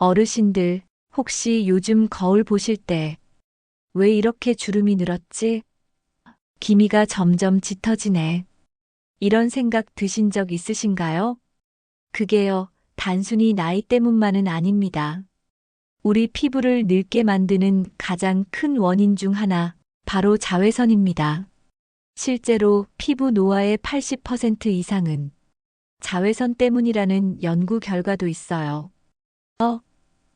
어르신들, 혹시 요즘 거울 보실 때 왜 이렇게 주름이 늘었지? 기미가 점점 짙어지네. 이런 생각 드신 적 있으신가요? 그게요, 단순히 나이 때문만은 아닙니다. 우리 피부를 늙게 만드는 가장 큰 원인 중 하나, 바로 자외선입니다. 실제로 피부 노화의 80% 이상은 자외선 때문이라는 연구 결과도 있어요.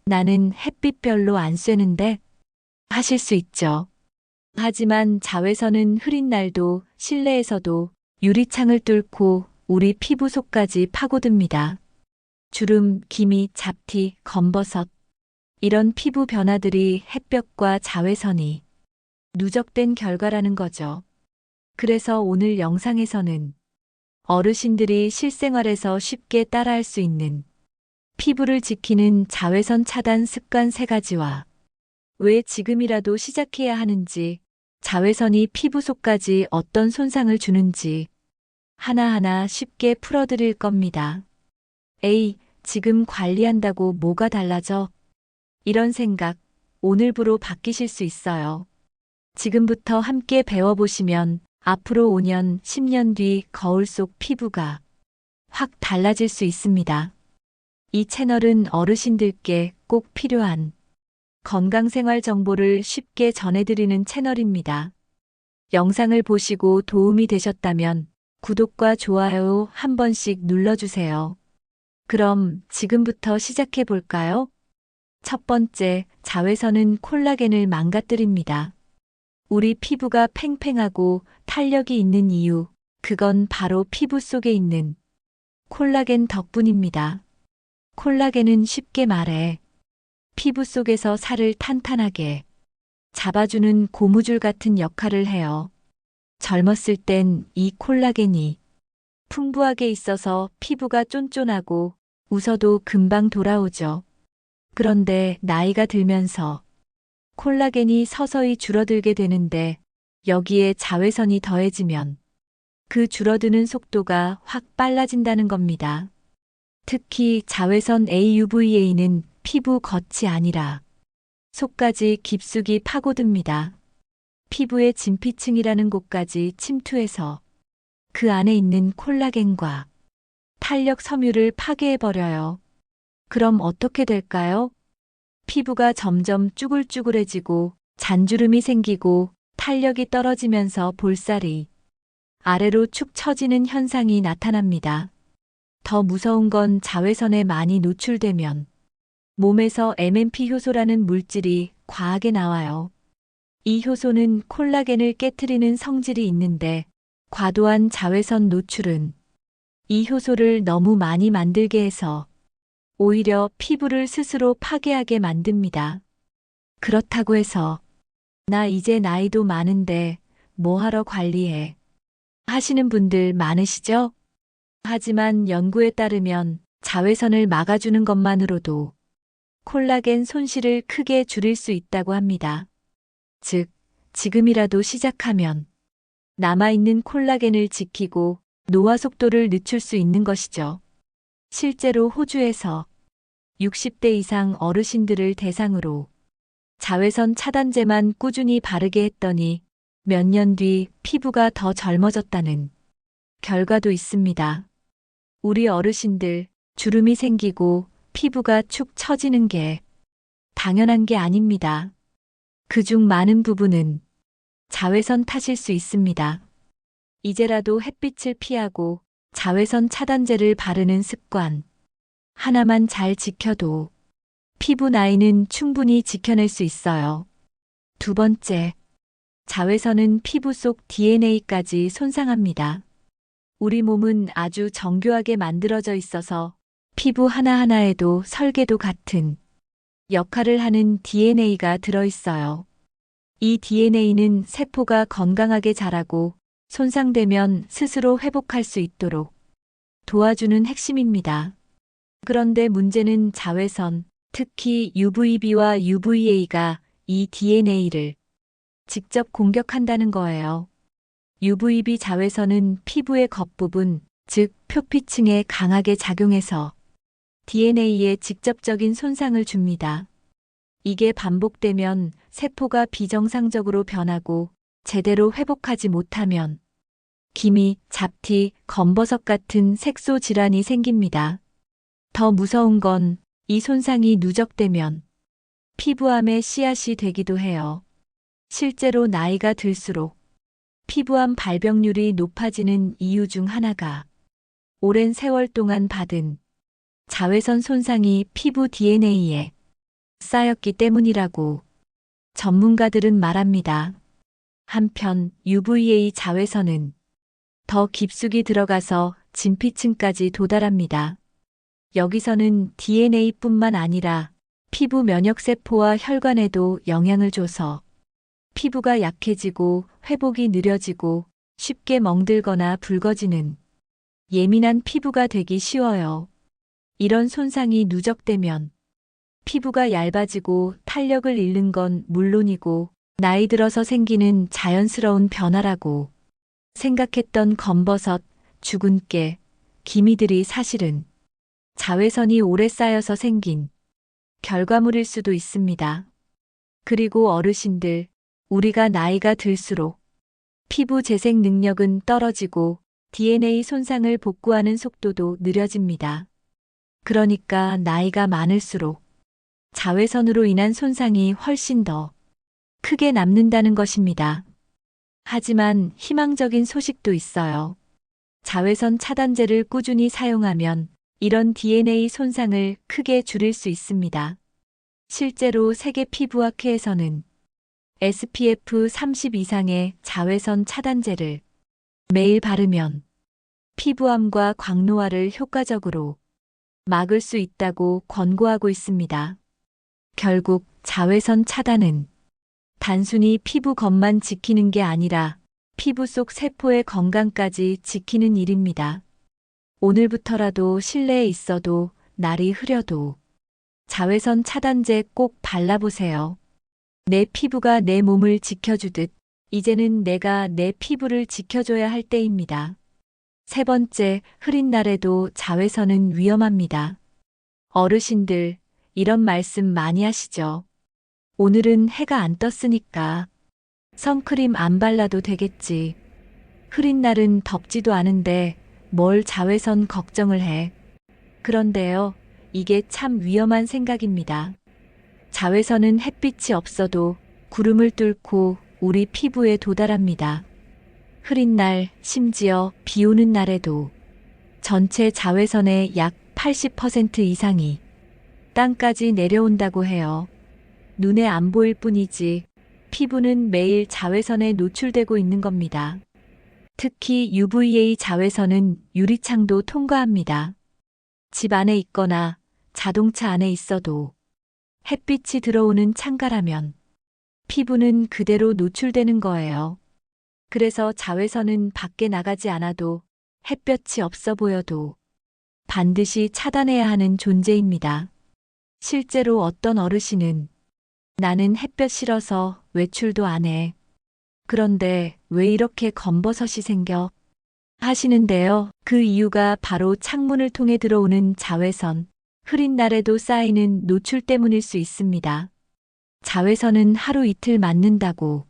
나는 햇빛 별로 안 쐬는데 하실 수 있죠. 하지만 자외선은 흐린 날도 실내에서도 유리창을 뚫고 우리 피부 속까지 파고듭니다. 주름, 기미, 잡티, 검버섯. 이런 피부 변화들이 햇볕과 자외선이 누적된 결과라는 거죠. 그래서 오늘 영상에서는 어르신들이 실생활에서 쉽게 따라할 수 있는 피부를 지키는 자외선 차단 습관 3가지와 왜 지금이라도 시작해야 하는지, 자외선이 피부 속까지 어떤 손상을 주는지 하나하나 쉽게 풀어드릴 겁니다. 에이, 지금 관리한다고 뭐가 달라져? 이런 생각, 오늘부로 바뀌실 수 있어요. 지금부터 함께 배워보시면 앞으로 5년, 10년 뒤 거울 속 피부가 확 달라질 수 있습니다. 이 채널은 어르신들께 꼭 필요한 건강생활 정보를 쉽게 전해드리는 채널입니다. 영상을 보시고 도움이 되셨다면 구독과 좋아요 한 번씩 눌러주세요. 그럼 지금부터 시작해 볼까요? 첫 번째, 자외선은 콜라겐을 망가뜨립니다. 우리 피부가 팽팽하고 탄력이 있는 이유, 그건 바로 피부 속에 있는 콜라겐 덕분입니다. 콜라겐은 쉽게 말해 피부 속에서 살을 탄탄하게 잡아주는 고무줄 같은 역할을 해요. 젊었을 땐 이 콜라겐이 풍부하게 있어서 피부가 쫀쫀하고 웃어도 금방 돌아오죠. 그런데 나이가 들면서 콜라겐이 서서히 줄어들게 되는데 여기에 자외선이 더해지면 그 줄어드는 속도가 확 빨라진다는 겁니다. 특히 자외선 UVA는 피부 겉이 아니라 속까지 깊숙이 파고듭니다. 피부의 진피층이라는 곳까지 침투해서 그 안에 있는 콜라겐과 탄력 섬유를 파괴해버려요. 그럼 어떻게 될까요? 피부가 점점 쭈글쭈글해지고 잔주름이 생기고 탄력이 떨어지면서 볼살이 아래로 축 처지는 현상이 나타납니다. 더 무서운 건 자외선에 많이 노출되면 몸에서 MMP 효소라는 물질이 과하게 나와요. 이 효소는 콜라겐을 깨트리는 성질이 있는데 과도한 자외선 노출은 이 효소를 너무 많이 만들게 해서 오히려 피부를 스스로 파괴하게 만듭니다. 그렇다고 해서 나 이제 나이도 많은데 뭐하러 관리해? 하시는 분들 많으시죠? 하지만 연구에 따르면 자외선을 막아주는 것만으로도 콜라겐 손실을 크게 줄일 수 있다고 합니다. 즉, 지금이라도 시작하면 남아있는 콜라겐을 지키고 노화 속도를 늦출 수 있는 것이죠. 실제로 호주에서 60대 이상 어르신들을 대상으로 자외선 차단제만 꾸준히 바르게 했더니 몇 년 뒤 피부가 더 젊어졌다는 결과도 있습니다. 우리 어르신들, 주름이 생기고 피부가 축 처지는 게 당연한 게 아닙니다. 그중 많은 부분은 자외선 탓일 수 있습니다. 이제라도 햇빛을 피하고 자외선 차단제를 바르는 습관 하나만 잘 지켜도 피부 나이는 충분히 지켜낼 수 있어요. 두 번째, 자외선은 피부 속 DNA까지 손상합니다. 우리 몸은 아주 정교하게 만들어져 있어서 피부 하나하나에도 설계도 같은 역할을 하는 DNA가 들어있어요. 이 DNA는 세포가 건강하게 자라고 손상되면 스스로 회복할 수 있도록 도와주는 핵심입니다. 그런데 문제는 자외선, 특히 UVB와 UVA가 이 DNA를 직접 공격한다는 거예요. UVB 자외선은 피부의 겉부분, 즉 표피층에 강하게 작용해서 DNA에 직접적인 손상을 줍니다. 이게 반복되면 세포가 비정상적으로 변하고 제대로 회복하지 못하면 기미, 잡티, 검버섯 같은 색소 질환이 생깁니다. 더 무서운 건 이 손상이 누적되면 피부암의 씨앗이 되기도 해요. 실제로 나이가 들수록 피부암 발병률이 높아지는 이유 중 하나가 오랜 세월 동안 받은 자외선 손상이 피부 DNA에 쌓였기 때문이라고 전문가들은 말합니다. 한편 UVA 자외선은 더 깊숙이 들어가서 진피층까지 도달합니다. 여기서는 DNA뿐만 아니라 피부 면역세포와 혈관에도 영향을 줘서 피부가 약해지고 회복이 느려지고 쉽게 멍들거나 붉어지는 예민한 피부가 되기 쉬워요. 이런 손상이 누적되면 피부가 얇아지고 탄력을 잃는 건 물론이고 나이 들어서 생기는 자연스러운 변화라고 생각했던 검버섯, 죽은 깨, 기미들이 사실은 자외선이 오래 쌓여서 생긴 결과물일 수도 있습니다. 그리고 어르신들, 우리가 나이가 들수록 피부 재생 능력은 떨어지고 DNA 손상을 복구하는 속도도 느려집니다. 그러니까 나이가 많을수록 자외선으로 인한 손상이 훨씬 더 크게 남는다는 것입니다. 하지만 희망적인 소식도 있어요. 자외선 차단제를 꾸준히 사용하면 이런 DNA 손상을 크게 줄일 수 있습니다. 실제로 세계 피부학회에서는 SPF 30 이상의 자외선 차단제를 매일 바르면 피부암과 광노화를 효과적으로 막을 수 있다고 권고하고 있습니다. 결국 자외선 차단은 단순히 피부 겉만 지키는 게 아니라 피부 속 세포의 건강까지 지키는 일입니다. 오늘부터라도 실내에 있어도 날이 흐려도 자외선 차단제 꼭 발라보세요. 내 피부가 내 몸을 지켜주듯 이제는 내가 내 피부를 지켜줘야 할 때입니다. 세 번째, 흐린 날에도 자외선은 위험합니다. 어르신들, 이런 말씀 많이 하시죠? 오늘은 해가 안 떴으니까 선크림 안 발라도 되겠지. 흐린 날은 덥지도 않은데 뭘 자외선 걱정을 해. 그런데요, 이게 참 위험한 생각입니다. 자외선은 햇빛이 없어도 구름을 뚫고 우리 피부에 도달합니다. 흐린 날, 심지어 비 오는 날에도 전체 자외선의 약 80% 이상이 땅까지 내려온다고 해요. 눈에 안 보일 뿐이지 피부는 매일 자외선에 노출되고 있는 겁니다. 특히 UVA 자외선은 유리창도 통과합니다. 집 안에 있거나 자동차 안에 있어도 햇빛이 들어오는 창가라면 피부는 그대로 노출되는 거예요. 그래서 자외선은 밖에 나가지 않아도 햇볕이 없어 보여도 반드시 차단해야 하는 존재입니다. 실제로 어떤 어르신은 나는 햇볕 싫어서 외출도 안 해. 그런데 왜 이렇게 검버섯이 생겨? 하시는데요. 그 이유가 바로 창문을 통해 들어오는 자외선, 흐린 날에도 쌓이는 노출 때문일 수 있습니다. 자외선은 하루 이틀 맞는다고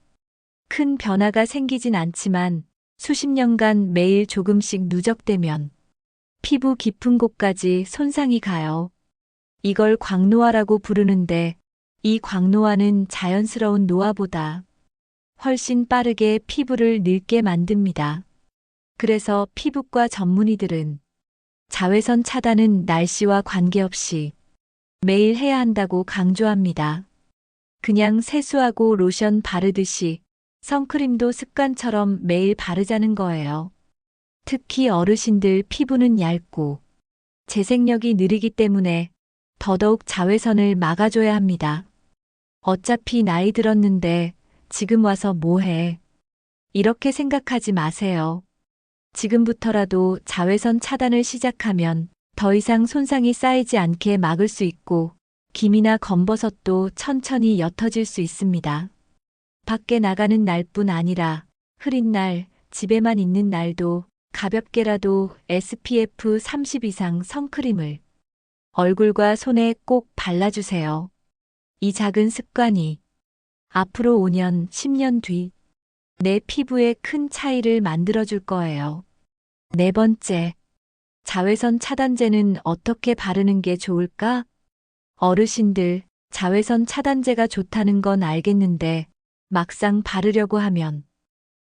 큰 변화가 생기진 않지만 수십 년간 매일 조금씩 누적되면 피부 깊은 곳까지 손상이 가요. 이걸 광노화라고 부르는데 이 광노화는 자연스러운 노화보다 훨씬 빠르게 피부를 늙게 만듭니다. 그래서 피부과 전문의들은 자외선 차단은 날씨와 관계없이 매일 해야 한다고 강조합니다. 그냥 세수하고 로션 바르듯이 선크림도 습관처럼 매일 바르자는 거예요. 특히 어르신들 피부는 얇고 재생력이 느리기 때문에 더더욱 자외선을 막아줘야 합니다. 어차피 나이 들었는데 지금 와서 뭐 해? 이렇게 생각하지 마세요. 지금부터라도 자외선 차단을 시작하면 더 이상 손상이 쌓이지 않게 막을 수 있고 기미나 검버섯도 천천히 옅어질 수 있습니다. 밖에 나가는 날뿐 아니라 흐린 날, 집에만 있는 날도 가볍게라도 SPF 30 이상 선크림을 얼굴과 손에 꼭 발라주세요. 이 작은 습관이 앞으로 5년, 10년 뒤 내 피부에 큰 차이를 만들어줄 거예요. 네 번째, 자외선 차단제는 어떻게 바르는 게 좋을까? 어르신들, 자외선 차단제가 좋다는 건 알겠는데 막상 바르려고 하면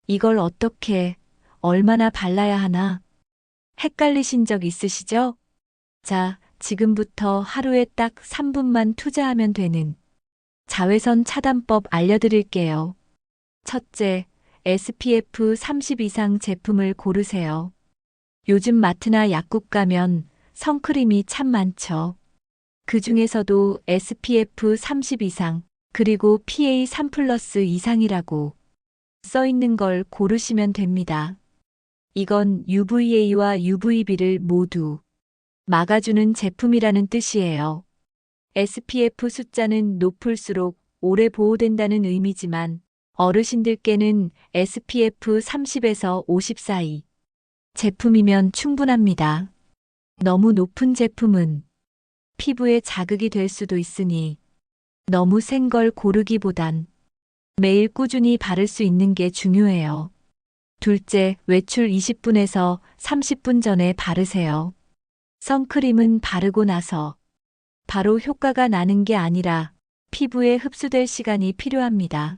이걸 어떻게, 얼마나 발라야 하나? 헷갈리신 적 있으시죠? 자, 지금부터 하루에 딱 3분만 투자하면 되는 자외선 차단법 알려드릴게요. 첫째, SPF 30 이상 제품을 고르세요. 요즘 마트나 약국 가면 선크림이 참 많죠. 그 중에서도 SPF 30 이상, 그리고 PA 3+ 이상이라고 써 있는 걸 고르시면 됩니다. 이건 UVA와 UVB를 모두 막아주는 제품이라는 뜻이에요. SPF 숫자는 높을수록 오래 보호된다는 의미지만 어르신들께는 SPF 30에서 50 사이 제품이면 충분합니다. 너무 높은 제품은 피부에 자극이 될 수도 있으니 너무 센 걸 고르기보단 매일 꾸준히 바를 수 있는 게 중요해요. 둘째, 외출 20분에서 30분 전에 바르세요. 선크림은 바르고 나서 바로 효과가 나는 게 아니라 피부에 흡수될 시간이 필요합니다.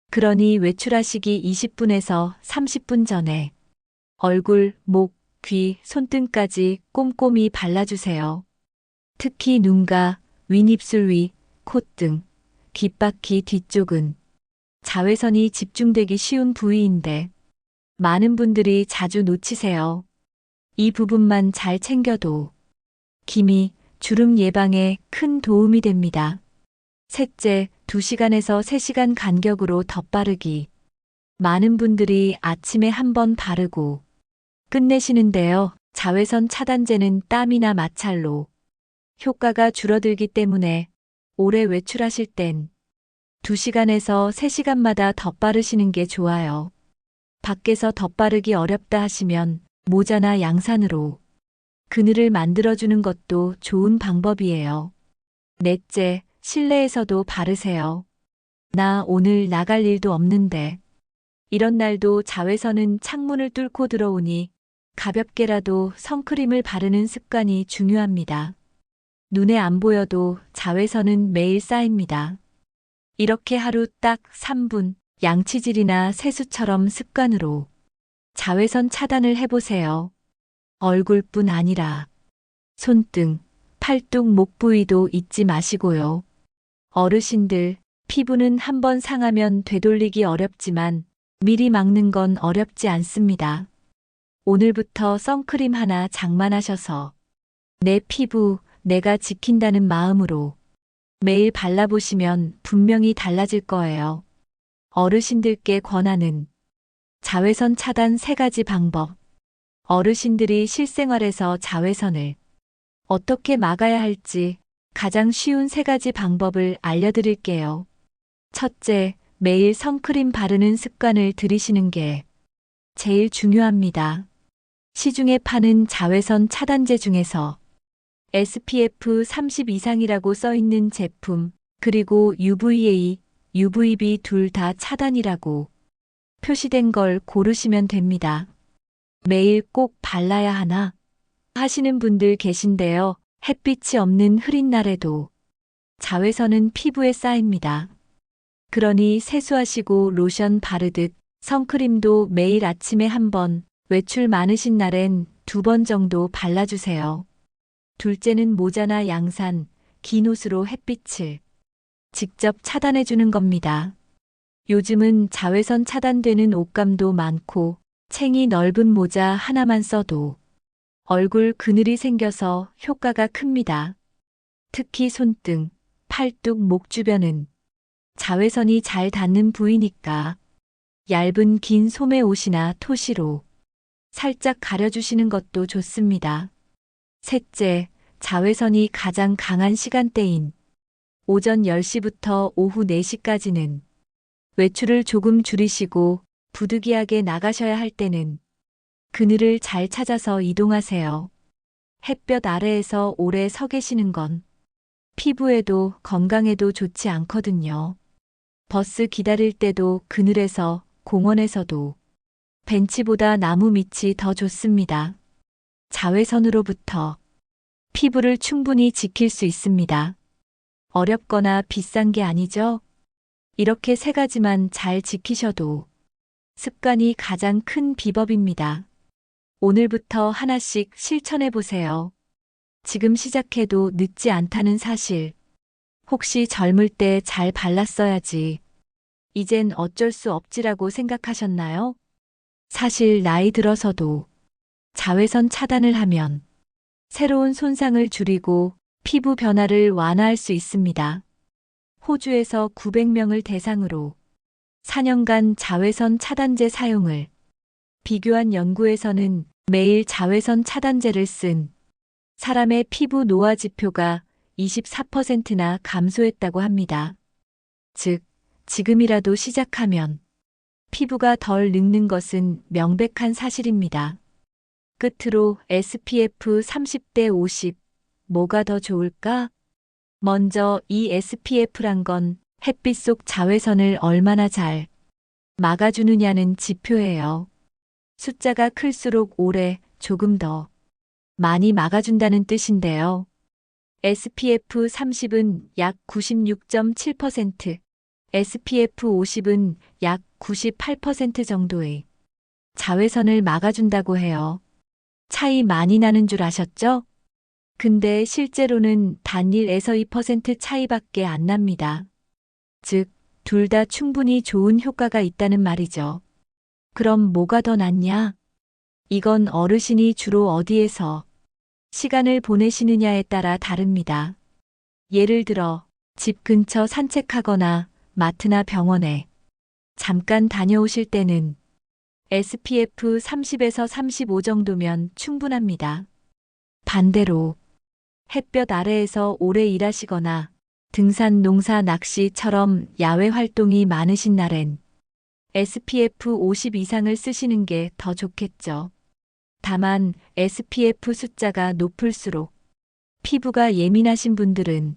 그러니 외출하시기 20분에서 30분 전에 얼굴, 목, 귀, 손등까지 꼼꼼히 발라주세요. 특히 눈가, 윗입술 위, 콧등, 귓바퀴 뒤쪽은 자외선이 집중되기 쉬운 부위인데 많은 분들이 자주 놓치세요. 이 부분만 잘 챙겨도 기미, 주름 예방에 큰 도움이 됩니다. 셋째, 2시간에서 3시간 간격으로 덧바르기. 많은 분들이 아침에 한 번 바르고 끝내시는데요. 자외선 차단제는 땀이나 마찰로 효과가 줄어들기 때문에 오래 외출하실 땐 2시간에서 3시간마다 덧바르시는 게 좋아요. 밖에서 덧바르기 어렵다 하시면 모자나 양산으로 그늘을 만들어주는 것도 좋은 방법이에요. 넷째, 실내에서도 바르세요. 나 오늘 나갈 일도 없는데. 이런 날도 자외선은 창문을 뚫고 들어오니 가볍게라도 선크림을 바르는 습관이 중요합니다. 눈에 안 보여도 자외선은 매일 쌓입니다. 이렇게 하루 딱 3분, 양치질이나 세수처럼 습관으로 자외선 차단을 해보세요. 얼굴뿐 아니라 손등, 팔뚝, 목 부위도 잊지 마시고요. 어르신들, 피부는 한번 상하면 되돌리기 어렵지만 미리 막는 건 어렵지 않습니다. 오늘부터 선크림 하나 장만하셔서 내 피부, 내가 지킨다는 마음으로 매일 발라보시면 분명히 달라질 거예요. 어르신들께 권하는 자외선 차단 3가지 방법. 어르신들이 실생활에서 자외선을 어떻게 막아야 할지 가장 쉬운 3가지 방법을 알려드릴게요. 첫째, 매일 선크림 바르는 습관을 들이시는 게 제일 중요합니다. 시중에 파는 자외선 차단제 중에서 SPF 30 이상이라고 써 있는 제품, 그리고 UVA, UVB 둘 다 차단이라고 표시된 걸 고르시면 됩니다. 매일 꼭 발라야 하나 하시는 분들 계신데요. 햇빛이 없는 흐린 날에도 자외선은 피부에 쌓입니다. 그러니 세수하시고 로션 바르듯 선크림도 매일 아침에 1번, 외출 많으신 날엔 2번 정도 발라주세요. 둘째는 모자나 양산, 긴 옷으로 햇빛을 직접 차단해주는 겁니다. 요즘은 자외선 차단되는 옷감도 많고 챙이 넓은 모자 하나만 써도 얼굴 그늘이 생겨서 효과가 큽니다. 특히 손등, 팔뚝, 목 주변은 자외선이 잘 닿는 부위니까 얇은 긴 소매 옷이나 토시로 살짝 가려주시는 것도 좋습니다. 셋째, 자외선이 가장 강한 시간대인 오전 10시부터 오후 4시까지는 외출을 조금 줄이시고 부득이하게 나가셔야 할 때는 그늘을 잘 찾아서 이동하세요. 햇볕 아래에서 오래 서 계시는 건 피부에도 건강에도 좋지 않거든요. 버스 기다릴 때도 그늘에서, 공원에서도 벤치보다 나무 밑이 더 좋습니다. 자외선으로부터 피부를 충분히 지킬 수 있습니다. 어렵거나 비싼 게 아니죠? 이렇게 세 가지만 잘 지키셔도 습관이 가장 큰 비법입니다. 오늘부터 하나씩 실천해 보세요. 지금 시작해도 늦지 않다는 사실. 혹시 젊을 때 잘 발랐어야지. 이젠 어쩔 수 없지라고 생각하셨나요? 사실 나이 들어서도 자외선 차단을 하면 새로운 손상을 줄이고 피부 변화를 완화할 수 있습니다. 호주에서 900명을 대상으로 4년간 자외선 차단제 사용을 비교한 연구에서는 매일 자외선 차단제를 쓴 사람의 피부 노화 지표가 24%나 감소했다고 합니다. 즉, 지금이라도 시작하면 피부가 덜 늙는 것은 명백한 사실입니다. 끝으로 SPF 30대 50, 뭐가 더 좋을까? 먼저 이 SPF란 건 햇빛 속 자외선을 얼마나 잘 막아주느냐는 지표예요. 숫자가 클수록 오래 조금 더 많이 막아준다는 뜻인데요. SPF 30은 약 96.7%, SPF 50은 약 98% 정도의 자외선을 막아준다고 해요. 차이 많이 나는 줄 아셨죠? 근데 실제로는 단 1에서 2% 차이밖에 안 납니다. 즉, 둘 다 충분히 좋은 효과가 있다는 말이죠. 그럼 뭐가 더 낫냐? 이건 어르신이 주로 어디에서 시간을 보내시느냐에 따라 다릅니다. 예를 들어, 집 근처 산책하거나 마트나 병원에 잠깐 다녀오실 때는 SPF 30에서 35 정도면 충분합니다. 반대로 햇볕 아래에서 오래 일하시거나 등산, 농사, 낚시처럼 야외 활동이 많으신 날엔 SPF 50 이상을 쓰시는 게 더 좋겠죠. 다만 SPF 숫자가 높을수록 피부가 예민하신 분들은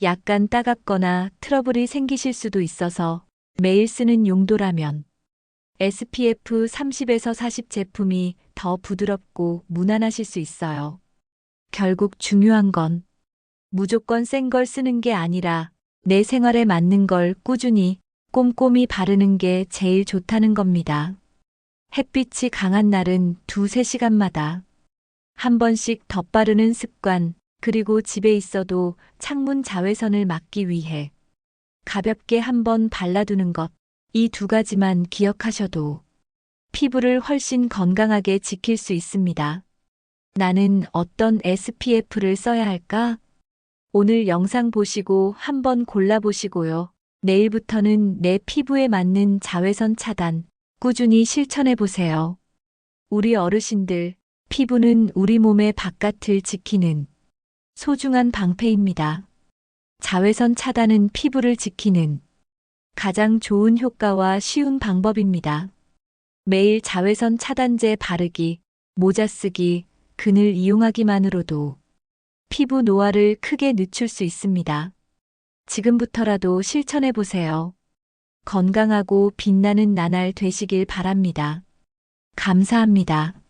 약간 따갑거나 트러블이 생기실 수도 있어서 매일 쓰는 용도라면 SPF 30에서 40 제품이 더 부드럽고 무난하실 수 있어요. 결국 중요한 건 무조건 센 걸 쓰는 게 아니라 내 생활에 맞는 걸 꾸준히 꼼꼼히 바르는 게 제일 좋다는 겁니다. 햇빛이 강한 날은 2~3시간마다 한 번씩 덧바르는 습관, 그리고 집에 있어도 창문 자외선을 막기 위해 가볍게 한번 발라두는 것, 이 두 가지만 기억하셔도 피부를 훨씬 건강하게 지킬 수 있습니다. 나는 어떤 SPF를 써야 할까? 오늘 영상 보시고 한번 골라보시고요. 내일부터는 내 피부에 맞는 자외선 차단 꾸준히 실천해 보세요. 우리 어르신들, 피부는 우리 몸의 바깥을 지키는 소중한 방패입니다. 자외선 차단은 피부를 지키는 가장 좋은 효과와 쉬운 방법입니다. 매일 자외선 차단제 바르기, 모자 쓰기, 그늘 이용하기만으로도 피부 노화를 크게 늦출 수 있습니다. 지금부터라도 실천해 보세요. 건강하고 빛나는 나날 되시길 바랍니다. 감사합니다.